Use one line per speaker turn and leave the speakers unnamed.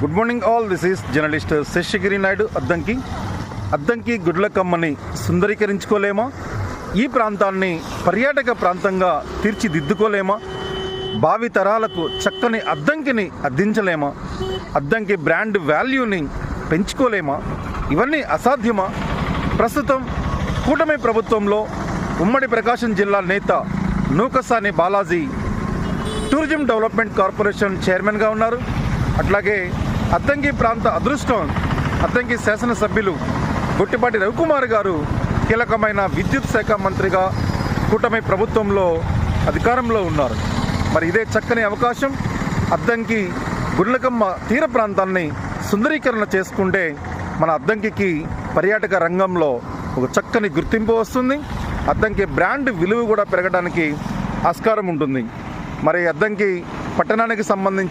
Good morning all. This is journalist Seshagiri Naidu. Addanki గుడ్లకమ్మని సుందరీకరించుకోలేమా? ఈ ప్రాంతాన్ని పర్యాటక ప్రాంతంగా తీర్చిదిద్దుకోలేమా? భావి తరాలకు చక్కని అద్దంకిని అందించలేమా? అద్దంకి బ్రాండ్ వాల్యూని పెంచుకోలేమా? ఇవన్నీ అసాధ్యమా? ప్రస్తుతం కూటమి ప్రభుత్వంలో ఉమ్మడి ప్రకాశం జిల్లా నేత Nookasani Balaji tourism development corporation చైర్మన్గా ఉన్నారు. అట్లాగే అద్దంకి ప్రాంత అదృష్టం అద్దంకి శాసనసభ్యులు గొట్టిపాటి రవికుమార్ గారు కీలకమైన విద్యుత్ శాఖ మంత్రిగా కూటమి ప్రభుత్వంలో అధికారంలో ఉన్నారు. మరి ఇదే చక్కని అవకాశం. అద్దంకి గుడ్లకమ్మ తీర ప్రాంతాన్ని సుందరీకరణ చేసుకుంటే మన అద్దంకి పర్యాటక రంగంలో ఒక చక్కని గుర్తింపు వస్తుంది. అద్దంకి బ్రాండ్ విలువ కూడా పెరగడానికి ఆస్కారం ఉంటుంది. మరి అద్దంకి పట్టణానికి సంబంధించి